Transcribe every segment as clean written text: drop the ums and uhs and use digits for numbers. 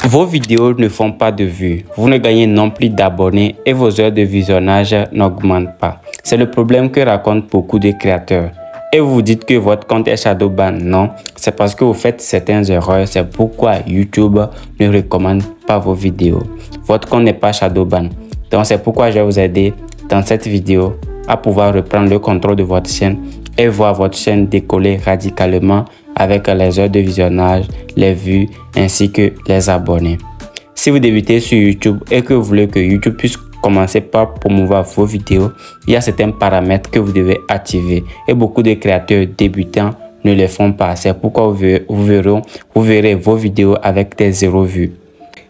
Vos vidéos ne font pas de vues, vous ne gagnez non plus d'abonnés et vos heures de visionnage n'augmentent pas. C'est le problème que racontent beaucoup de créateurs. Et vous vous dites que votre compte est shadowban. Non, c'est parce que vous faites certaines erreurs. C'est pourquoi YouTube ne recommande pas vos vidéos. Votre compte n'est pas shadowban. Donc c'est pourquoi je vais vous aider dans cette vidéo à pouvoir reprendre le contrôle de votre chaîne et voir votre chaîne décoller radicalement avec les heures de visionnage, les vues ainsi que les abonnés. Si vous débutez sur YouTube et que vous voulez que YouTube puisse commencer par promouvoir vos vidéos, il y a certains paramètres que vous devez activer et beaucoup de créateurs débutants ne les font pas. C'est pourquoi vous verrez vos vidéos avec des 0 vues.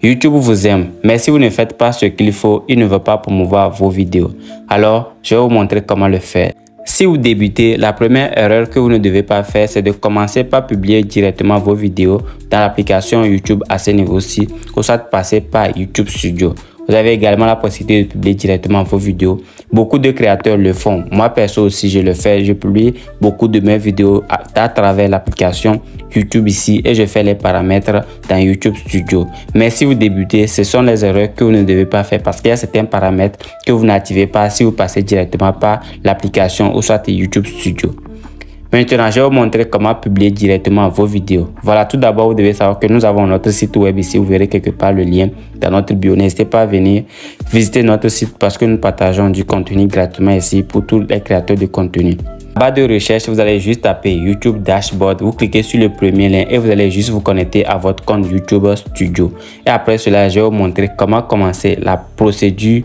YouTube vous aime, mais si vous ne faites pas ce qu'il faut, il ne veut pas promouvoir vos vidéos. Alors, je vais vous montrer comment le faire. Si vous débutez, la première erreur que vous ne devez pas faire, c'est de commencer par publier directement vos vidéos dans l'application YouTube à ce niveau-ci, ou soit passer par YouTube Studio. Vous avez également la possibilité de publier directement vos vidéos. Beaucoup de créateurs le font. Moi, perso aussi, je le fais. Je publie beaucoup de mes vidéos à travers l'application YouTube ici et je fais les paramètres dans YouTube Studio. Mais si vous débutez, ce sont les erreurs que vous ne devez pas faire parce qu'il y a certains paramètres que vous n'activez pas si vous passez directement par l'application ou soit YouTube Studio. Maintenant, je vais vous montrer comment publier directement vos vidéos. Voilà, tout d'abord, vous devez savoir que nous avons notre site web ici. Vous verrez quelque part le lien dans notre bio. N'hésitez pas à venir visiter notre site parce que nous partageons du contenu gratuitement ici pour tous les créateurs de contenu. En bas de recherche, vous allez juste taper YouTube Dashboard. Vous cliquez sur le premier lien et vous allez juste vous connecter à votre compte YouTube Studio. Et après cela, je vais vous montrer comment commencer la procédure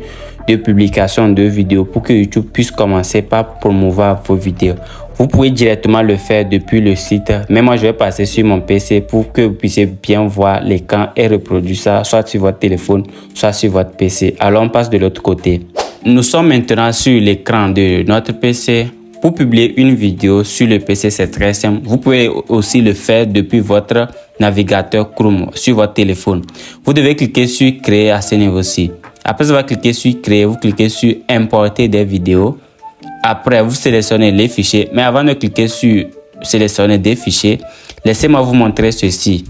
de publication de vidéos pour que YouTube puisse commencer par promouvoir vos vidéos. Vous pouvez directement le faire depuis le site, mais moi je vais passer sur mon PC pour que vous puissiez bien voir l'écran et reproduire ça soit sur votre téléphone, soit sur votre PC. Alors on passe de l'autre côté. Nous sommes maintenant sur l'écran de notre PC. Pour publier une vidéo sur le PC, c'est très simple. Vous pouvez aussi le faire depuis votre navigateur Chrome sur votre téléphone. Vous devez cliquer sur créer à ce niveau-ci. Après avoir cliqué sur créer, vous cliquez sur importer des vidéos. Après, vous sélectionnez les fichiers. Mais avant de cliquer sur sélectionner des fichiers, laissez-moi vous montrer ceci.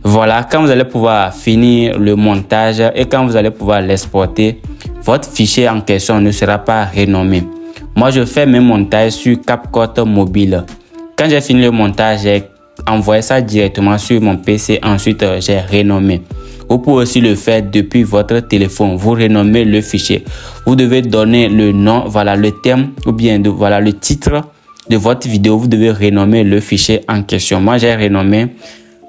Voilà, quand vous allez pouvoir finir le montage et quand vous allez pouvoir l'exporter, votre fichier en question ne sera pas renommé. Moi, je fais mes montages sur CapCut mobile. Quand j'ai fini le montage, j'ai envoyé ça directement sur mon PC. Ensuite, j'ai renommé. Vous pouvez aussi le faire depuis votre téléphone. Vous renommez le fichier. Vous devez donner le nom, voilà le thème ou bien voilà le titre de votre vidéo. Vous devez renommer le fichier en question. Moi, j'ai renommé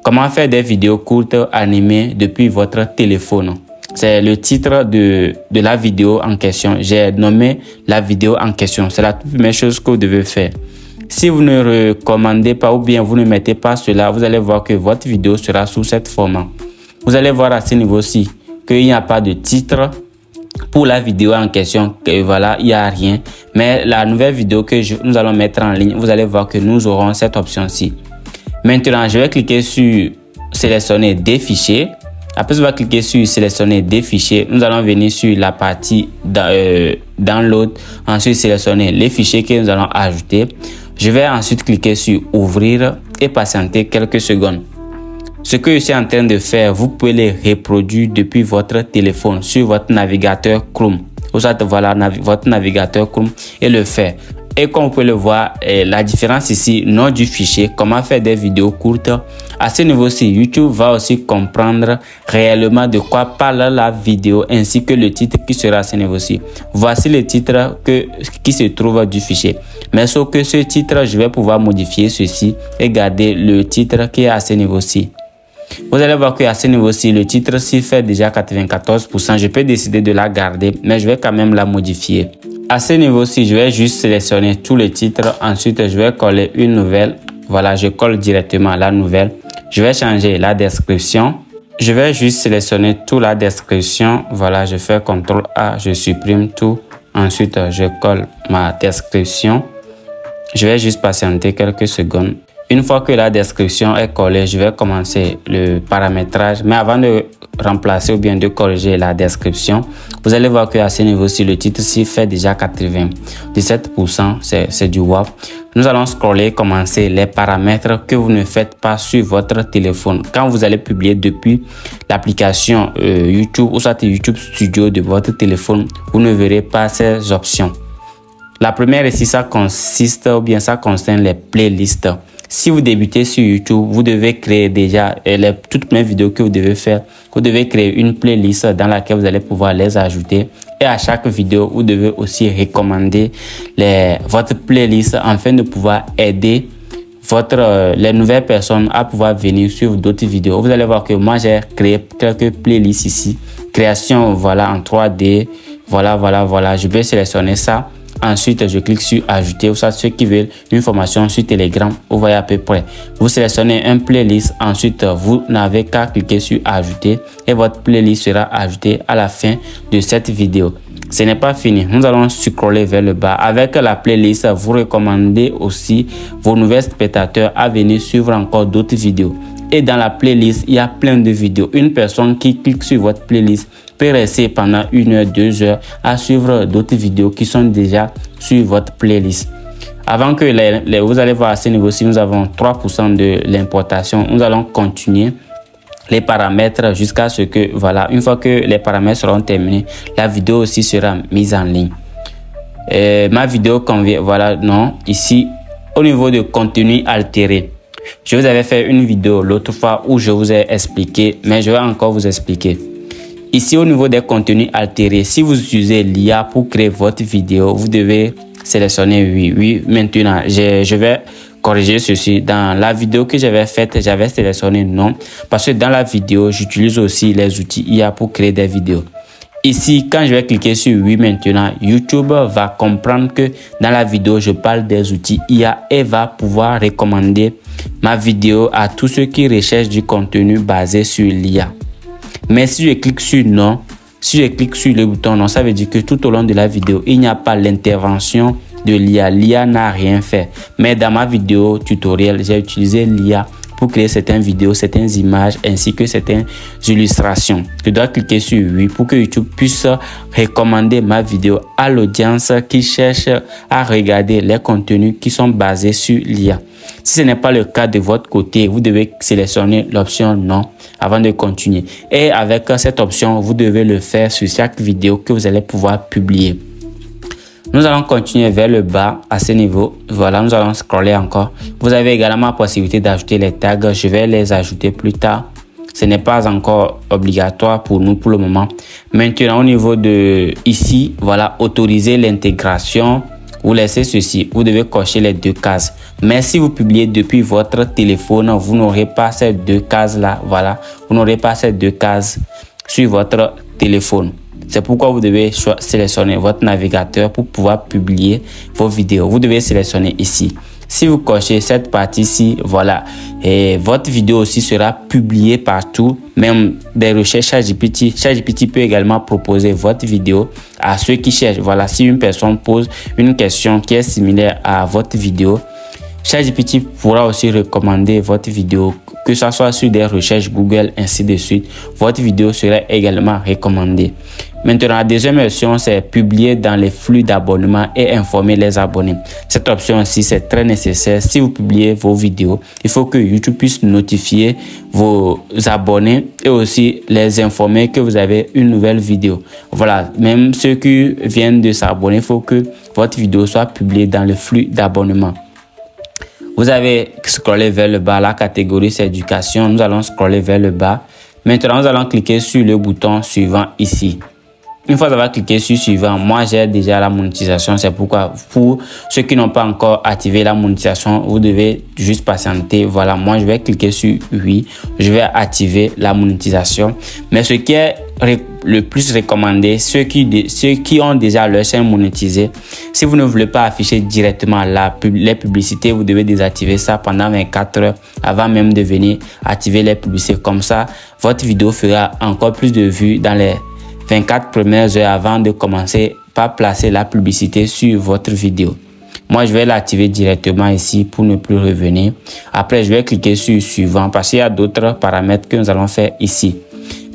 comment faire des vidéos courtes animées depuis votre téléphone. C'est le titre de la vidéo en question. J'ai nommé la vidéo en question. C'est la toute première chose que vous devez faire. Si vous ne recommandez pas ou bien vous ne mettez pas cela, vous allez voir que votre vidéo sera sous cette format. Vous allez voir à ce niveau-ci qu'il n'y a pas de titre pour la vidéo en question. Que voilà, il n'y a rien. Mais la nouvelle vidéo que nous allons mettre en ligne, vous allez voir que nous aurons cette option-ci. Maintenant, je vais cliquer sur sélectionner des fichiers. Après, je vais cliquer sur sélectionner des fichiers. Nous allons venir sur la partie download. Ensuite, sélectionner les fichiers que nous allons ajouter. Je vais ensuite cliquer sur ouvrir et patienter quelques secondes. Ce que je suis en train de faire, vous pouvez les reproduire depuis votre téléphone sur votre navigateur Chrome. Vous avez voilà, votre navigateur Chrome et le faire. Et comme vous pouvez le voir, la différence ici, nom du fichier, comment faire des vidéos courtes. À ce niveau-ci, YouTube va aussi comprendre réellement de quoi parle la vidéo ainsi que le titre qui sera à ce niveau-ci. Voici le titre qui se trouve du fichier. Mais sauf que ce titre, je vais pouvoir modifier ceci et garder le titre qui est à ce niveau-ci. Vous allez voir qu'à ce niveau-ci, le titre s'y fait déjà 94%. Je peux décider de la garder, mais je vais quand même la modifier. À ce niveau-ci, je vais juste sélectionner tous les titres. Ensuite, je vais coller une nouvelle. Voilà, je colle directement la nouvelle. Je vais changer la description. Je vais juste sélectionner toute la description. Voilà, je fais CTRL A, je supprime tout. Ensuite, je colle ma description. Je vais juste patienter quelques secondes. Une fois que la description est collée, je vais commencer le paramétrage. Mais avant de remplacer ou bien de corriger la description, vous allez voir qu'à ce niveau-ci, le titre-ci fait déjà 97%, c'est du WAP. Nous allons scroller, commencer les paramètres que vous ne faites pas sur votre téléphone. Quand vous allez publier depuis l'application YouTube ou soit YouTube Studio de votre téléphone, vous ne verrez pas ces options. La première ici, ça consiste ou bien ça concerne les playlists. Si vous débutez sur YouTube, vous devez créer déjà toutes les vidéos que vous devez faire. Vous devez créer une playlist dans laquelle vous allez pouvoir les ajouter. Et à chaque vidéo, vous devez aussi recommander votre playlist afin de pouvoir aider les nouvelles personnes à pouvoir venir suivre d'autres vidéos. Vous allez voir que moi, j'ai créé quelques playlists ici. Création, voilà, en 3D. Voilà. Je vais sélectionner ça. Ensuite, je clique sur ajouter ou ça, ceux qui veulent une formation sur Telegram, vous voyez à peu près. Vous sélectionnez un playlist, ensuite vous n'avez qu'à cliquer sur ajouter et votre playlist sera ajoutée à la fin de cette vidéo. Ce n'est pas fini, nous allons scroller vers le bas. Avec la playlist, vous recommandez aussi vos nouveaux spectateurs à venir suivre encore d'autres vidéos. Et dans la playlist, il y a plein de vidéos. Une personne qui clique sur votre playlist peut rester pendant 1 heure, 2 heures à suivre d'autres vidéos qui sont déjà sur votre playlist. Avant que vous allez voir à ce niveau-ci, nous avons 3% de l'importation. Nous allons continuer les paramètres jusqu'à ce que, voilà, une fois que les paramètres seront terminés, la vidéo aussi sera mise en ligne. Ma vidéo convient, voilà, non, ici, au niveau de contenu altéré. Je vous avais fait une vidéo l'autre fois où je vous ai expliqué, mais je vais encore vous expliquer. Ici, au niveau des contenus altérés, si vous utilisez l'IA pour créer votre vidéo, vous devez sélectionner oui. Oui, maintenant, je vais corriger ceci. Dans la vidéo que j'avais faite, j'avais sélectionné non. Parce que dans la vidéo, j'utilise aussi les outils IA pour créer des vidéos. Ici, quand je vais cliquer sur oui maintenant, YouTube va comprendre que dans la vidéo, je parle des outils IA et va pouvoir recommander ma vidéo à tous ceux qui recherchent du contenu basé sur l'IA. Mais si je clique sur non, si je clique sur le bouton non, ça veut dire que tout au long de la vidéo, il n'y a pas l'intervention de l'IA. L'IA n'a rien fait. Mais dans ma vidéo tutoriel, j'ai utilisé l'IA pour créer certaines vidéos, certaines images ainsi que certaines illustrations. Je dois cliquer sur oui pour que YouTube puisse recommander ma vidéo à l'audience qui cherche à regarder les contenus qui sont basés sur l'IA. Si ce n'est pas le cas de votre côté, vous devez sélectionner l'option non avant de continuer. Et avec cette option, vous devez le faire sur chaque vidéo que vous allez pouvoir publier. Nous allons continuer vers le bas à ce niveau. Voilà, nous allons scroller encore. Vous avez également la possibilité d'ajouter les tags. Je vais les ajouter plus tard. Ce n'est pas encore obligatoire pour nous pour le moment. Maintenant, au niveau de ici, voilà, autoriser l'intégration. Vous laissez ceci. Vous devez cocher les 2 cases. Mais si vous publiez depuis votre téléphone, vous n'aurez pas ces 2 cases-là. Voilà, vous n'aurez pas ces 2 cases sur votre téléphone. C'est pourquoi vous devez sélectionner votre navigateur pour pouvoir publier vos vidéos. Vous devez sélectionner ici. Si vous cochez cette partie-ci, voilà, et votre vidéo aussi sera publiée partout, même des recherches ChatGPT. ChatGPT peut également proposer votre vidéo à ceux qui cherchent. Voilà, si une personne pose une question qui est similaire à votre vidéo, ChatGPT pourra aussi recommander votre vidéo, que ce soit sur des recherches Google, ainsi de suite. Votre vidéo sera également recommandée. Maintenant, la deuxième version, c'est publier dans les flux d'abonnement et informer les abonnés. Cette option-ci, c'est très nécessaire. Si vous publiez vos vidéos, il faut que YouTube puisse notifier vos abonnés et aussi les informer que vous avez une nouvelle vidéo. Voilà, même ceux qui viennent de s'abonner, il faut que votre vidéo soit publiée dans le flux d'abonnement. Vous avez scrollé vers le bas, la catégorie c'est éducation. Nous allons scroller vers le bas. Maintenant, nous allons cliquer sur le bouton suivant ici. Une fois que vous avez cliqué sur suivant, moi j'ai déjà la monétisation. C'est pourquoi pour ceux qui n'ont pas encore activé la monétisation, vous devez juste patienter. Voilà, moi je vais cliquer sur oui. Je vais activer la monétisation. Mais ce qui est le plus recommandé, ceux qui ont déjà leur chaîne monétisée, si vous ne voulez pas afficher directement les publicités, vous devez désactiver ça pendant 24 heures avant même de venir activer les publicités. Comme ça, votre vidéo fera encore plus de vues dans les 24 premières heures avant de commencer par placer la publicité sur votre vidéo. Moi, je vais l'activer directement ici pour ne plus revenir. Après, je vais cliquer sur suivant parce qu'il y a d'autres paramètres que nous allons faire ici.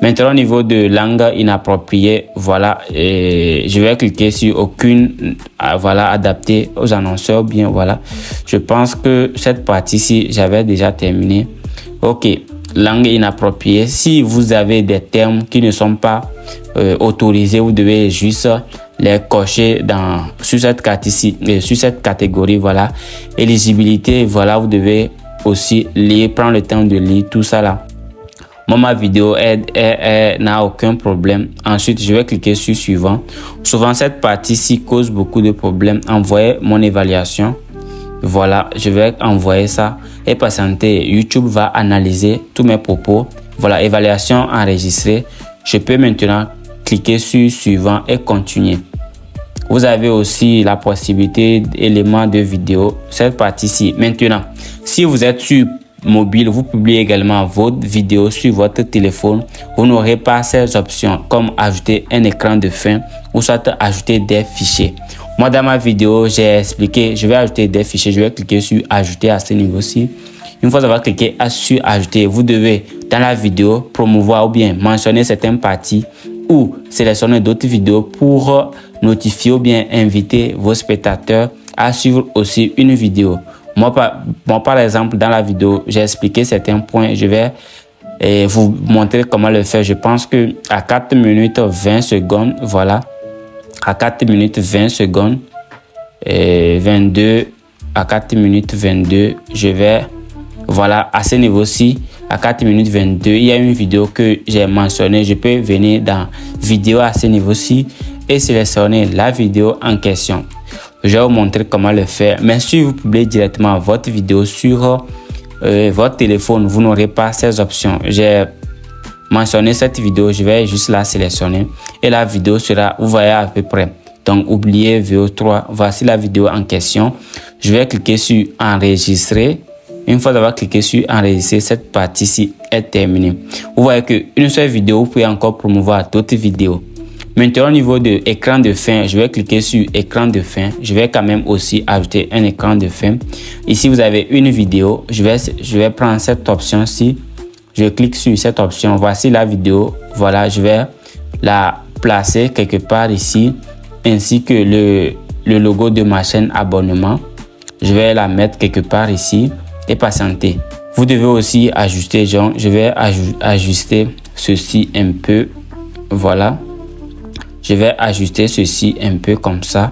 Maintenant, au niveau de langue inappropriée, voilà, et je vais cliquer sur aucune, voilà, adaptée aux annonceurs, bien, voilà. Je pense que cette partie-ci, j'avais déjà terminé. Ok, langue inappropriée. Si vous avez des termes qui ne sont pas autorisés, vous devez juste les cocher sur cette carte ici, sur cette catégorie, voilà. Éligibilité, voilà, vous devez aussi lire, prendre le temps de lire tout ça là. Moi, ma vidéo n'a aucun problème. Ensuite, je vais cliquer sur suivant. Souvent, cette partie-ci cause beaucoup de problèmes. Envoyer mon évaluation. Voilà, je vais envoyer ça et patienter. YouTube va analyser tous mes propos. Voilà, évaluation enregistrée. Je peux maintenant cliquer sur suivant et continuer. Vous avez aussi la possibilité d'éléments de vidéo. Cette partie-ci. Maintenant, si vous êtes sur mobile, vous publiez également votre vidéo sur votre téléphone, vous n'aurez pas ces options comme ajouter un écran de fin ou soit ajouter des fichiers. Moi, dans ma vidéo, j'ai expliqué, je vais ajouter des fichiers, je vais cliquer sur ajouter à ce niveau-ci. Une fois avoir cliqué sur ajouter, vous devez dans la vidéo promouvoir ou bien mentionner certaines parties ou sélectionner d'autres vidéos pour notifier ou bien inviter vos spectateurs à suivre aussi une vidéo. Moi, par exemple, dans la vidéo, j'ai expliqué certains points. Je vais vous montrer comment le faire. Je pense que à 4 minutes 20 secondes, voilà. À 4 minutes 20 secondes, 22, à 4 minutes 22, je vais, voilà, à ce niveau-ci, à 4 minutes 22, il y a une vidéo que j'ai mentionnée. Je peux venir dans vidéo à ce niveau-ci et sélectionner la vidéo en question. Je vais vous montrer comment le faire. Mais si vous publiez directement votre vidéo sur votre téléphone, vous n'aurez pas ces options. J'ai mentionné cette vidéo, je vais juste la sélectionner et la vidéo sera, vous voyez à peu près. Donc, oubliez VO3. Voici la vidéo en question. Je vais cliquer sur enregistrer. Une fois d'avoir cliqué sur enregistrer, cette partie-ci est terminée. Vous voyez qu'une seule vidéo, vous pouvez encore promouvoir d'autres vidéos. Maintenant, au niveau de écran de fin, je vais cliquer sur écran de fin. Je vais quand même aussi ajouter un écran de fin. Ici, vous avez une vidéo. Je vais prendre cette option-ci. Je clique sur cette option. Voici la vidéo. Voilà, je vais la placer quelque part ici, ainsi que le logo de ma chaîne abonnement. Je vais la mettre quelque part ici et patienter. Vous devez aussi ajuster, genre, je vais ajuster ceci un peu. Voilà. Je vais ajuster ceci un peu comme ça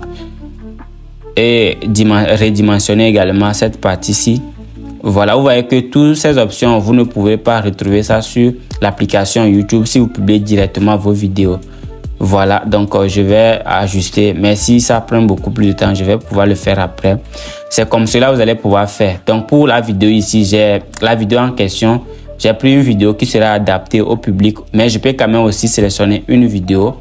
et redimensionner également cette partie-ci. Voilà, vous voyez que toutes ces options, vous ne pouvez pas retrouver ça sur l'application YouTube si vous publiez directement vos vidéos. Voilà, donc je vais ajuster, mais si ça prend beaucoup plus de temps, je vais pouvoir le faire après. C'est comme cela que vous allez pouvoir faire. Donc pour la vidéo ici, j'ai la vidéo en question. J'ai pris une vidéo qui sera adaptée au public, mais je peux quand même aussi sélectionner une vidéo.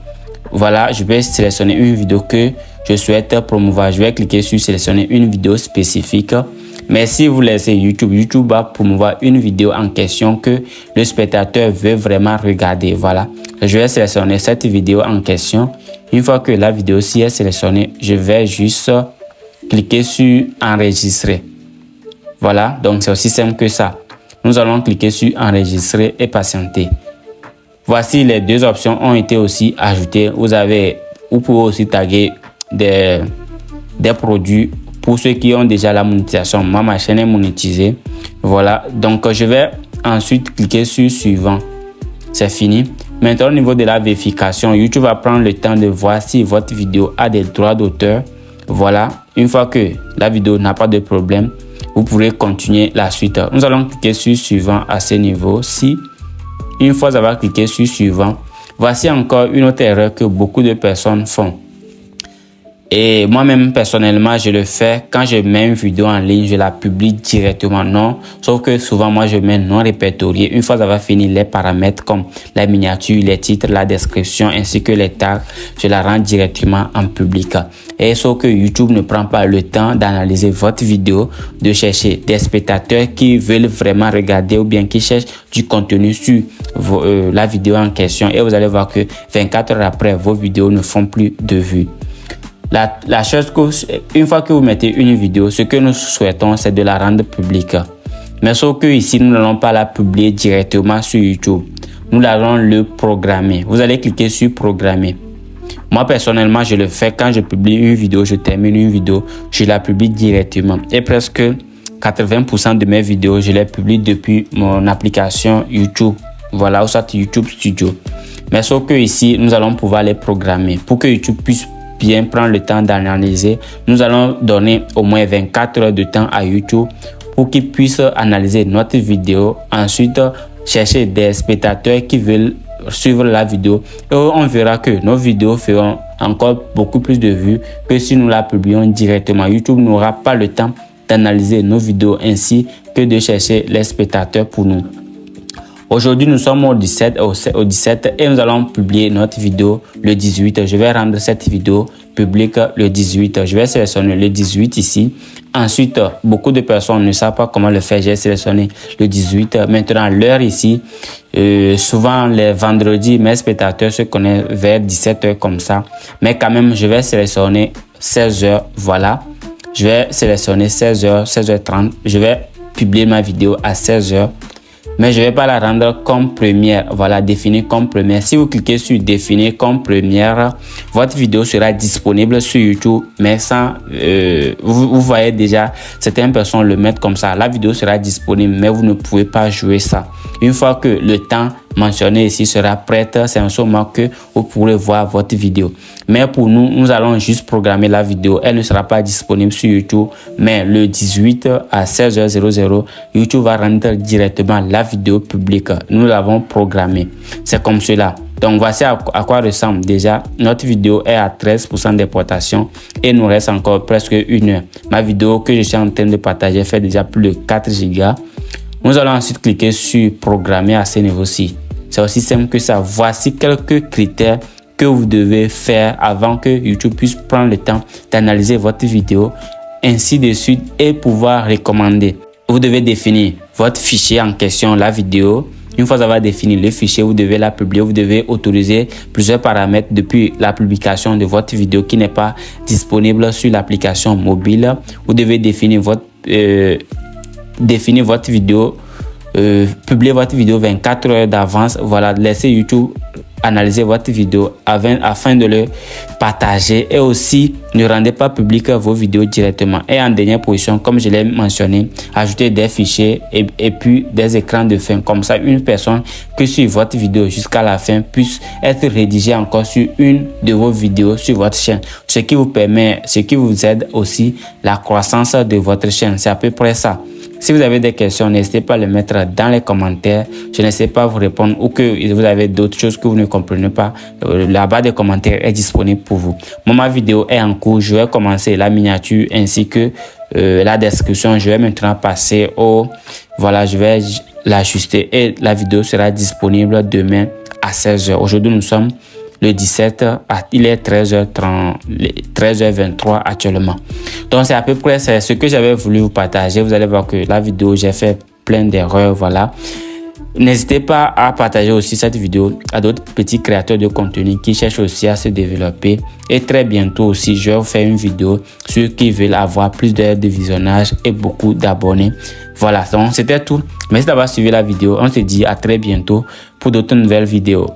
Voilà, je vais sélectionner une vidéo que je souhaite promouvoir. Je vais cliquer sur sélectionner une vidéo spécifique. Mais si vous laissez YouTube va promouvoir une vidéo en question que le spectateur veut vraiment regarder. Voilà, je vais sélectionner cette vidéo en question. Une fois que la vidéo ci est sélectionnée, je vais juste cliquer sur enregistrer. Voilà, donc c'est aussi simple que ça. Nous allons cliquer sur enregistrer et patienter. Voici les deux options ont été aussi ajoutées. Vous pouvez aussi taguer des produits pour ceux qui ont déjà la monétisation. Moi, ma chaîne est monétisée. Voilà, donc je vais ensuite cliquer sur suivant. C'est fini. Maintenant, au niveau de la vérification, YouTube va prendre le temps de voir si votre vidéo a des droits d'auteur. Voilà, une fois que la vidéo n'a pas de problème, vous pourrez continuer la suite. Nous allons cliquer sur suivant à ce niveau-ci. Une fois avoir cliqué sur suivant, voici encore une autre erreur que beaucoup de personnes font. Et moi-même, personnellement, je le fais quand je mets une vidéo en ligne, je la publie directement. Non, sauf que souvent, moi, je mets non répertorié. Une fois avoir fini les paramètres comme la miniature, les titres, la description, ainsi que les tags, je la rends directement en public. Et sauf que YouTube ne prend pas le temps d'analyser votre vidéo, de chercher des spectateurs qui veulent vraiment regarder ou bien qui cherchent du contenu sur la vidéo en question. Et vous allez voir que 24 heures après, vos vidéos ne font plus de vues. La chose que, une fois que vous mettez une vidéo, ce que nous souhaitons, c'est de la rendre publique. Mais sauf que ici, nous n'allons pas la publier directement sur YouTube. Nous allons le programmer. Vous allez cliquer sur programmer. Moi, personnellement, je le fais quand je publie une vidéo, je termine une vidéo, je la publie directement. Et presque 80% de mes vidéos, je les publie depuis mon application YouTube. Voilà, ou soit YouTube Studio. Mais sauf que ici, nous allons pouvoir les programmer. Pour que YouTube puisse bien prendre le temps d'analyser, nous allons donner au moins 24 heures de temps à YouTube pour qu'il puisse analyser notre vidéo. Ensuite, chercher des spectateurs qui veulent suivre la vidéo. Et on verra que nos vidéos feront encore beaucoup plus de vues que si nous la publions directement. YouTube n'aura pas le temps d'analyser nos vidéos ainsi que de chercher les spectateurs pour nous. Aujourd'hui, nous sommes au 17 et nous allons publier notre vidéo le 18. Je vais rendre cette vidéo publique le 18. Je vais sélectionner le 18 ici. Ensuite, beaucoup de personnes ne savent pas comment le faire. J'ai sélectionné le 18. Maintenant, l'heure ici, souvent les vendredis, mes spectateurs se connaissent vers 17 h comme ça. Mais quand même, je vais sélectionner 16 h. Voilà. Je vais sélectionner 16 h, 16h30. Je vais publier ma vidéo à 16 h. Mais je ne vais pas la rendre comme première. Voilà, définir comme première. Si vous cliquez sur définir comme première, votre vidéo sera disponible sur YouTube. Mais sans, vous voyez déjà, certaines personnes le mettent comme ça. La vidéo sera disponible, mais vous ne pouvez pas jouer ça. Une fois que le temps mentionné ici sera prête, c'est en ce moment que vous pourrez voir votre vidéo. Mais pour nous, nous allons juste programmer la vidéo. Elle ne sera pas disponible sur YouTube, mais le 18 à 16h00, YouTube va rendre directement la vidéo publique. Nous l'avons programmée. C'est comme cela. Donc voici à quoi ressemble déjà. Notre vidéo est à 13% d'importation et nous reste encore presque 1 heure. Ma vidéo que je suis en train de partager fait déjà plus de 4 gigas. Nous allons ensuite cliquer sur programmer à ce niveau-ci. C'est aussi simple que ça. Voici quelques critères que vous devez faire avant que YouTube puisse prendre le temps d'analyser votre vidéo, ainsi de suite, et pouvoir recommander. Vous devez définir votre fichier en question, la vidéo. Une fois avoir défini le fichier, vous devez la publier. Vous devez autoriser plusieurs paramètres depuis la publication de votre vidéo qui n'est pas disponible sur l'application mobile. Vous devez définir votre vidéo, publier votre vidéo 24 heures d'avance. Voilà, laissez YouTube analyser votre vidéo afin de le partager, et aussi ne rendez pas public vos vidéos directement. Et en dernière position, comme je l'ai mentionné, ajoutez des fichiers et puis des écrans de fin. Comme ça, une personne qui suit votre vidéo jusqu'à la fin puisse être rédigée encore sur une de vos vidéos sur votre chaîne. Ce qui vous aide aussi la croissance de votre chaîne. C'est à peu près ça. Si vous avez des questions, n'hésitez pas à les mettre dans les commentaires. Je n'essaie pas de vous répondre, ou que vous avez d'autres choses que vous ne comprenez pas. La barre de commentaires est disponible pour vous. Moi, ma vidéo est en cours. Je vais commencer la miniature ainsi que la description. Je vais maintenant passer au... Voilà, je vais l'ajuster et la vidéo sera disponible demain à 16 h. Aujourd'hui, nous sommes le 17, il est 13h23 actuellement. Donc c'est à peu près ce que j'avais voulu vous partager. Vous allez voir que la vidéo, j'ai fait plein d'erreurs. Voilà. N'hésitez pas à partager aussi cette vidéo à d'autres petits créateurs de contenu qui cherchent aussi à se développer. Et très bientôt aussi, je vais vous faire une vidéo sur ceux qui veulent avoir plus d'heures de visionnage et beaucoup d'abonnés. Voilà, donc c'était tout. Merci d'avoir suivi la vidéo. On se dit à très bientôt pour d'autres nouvelles vidéos.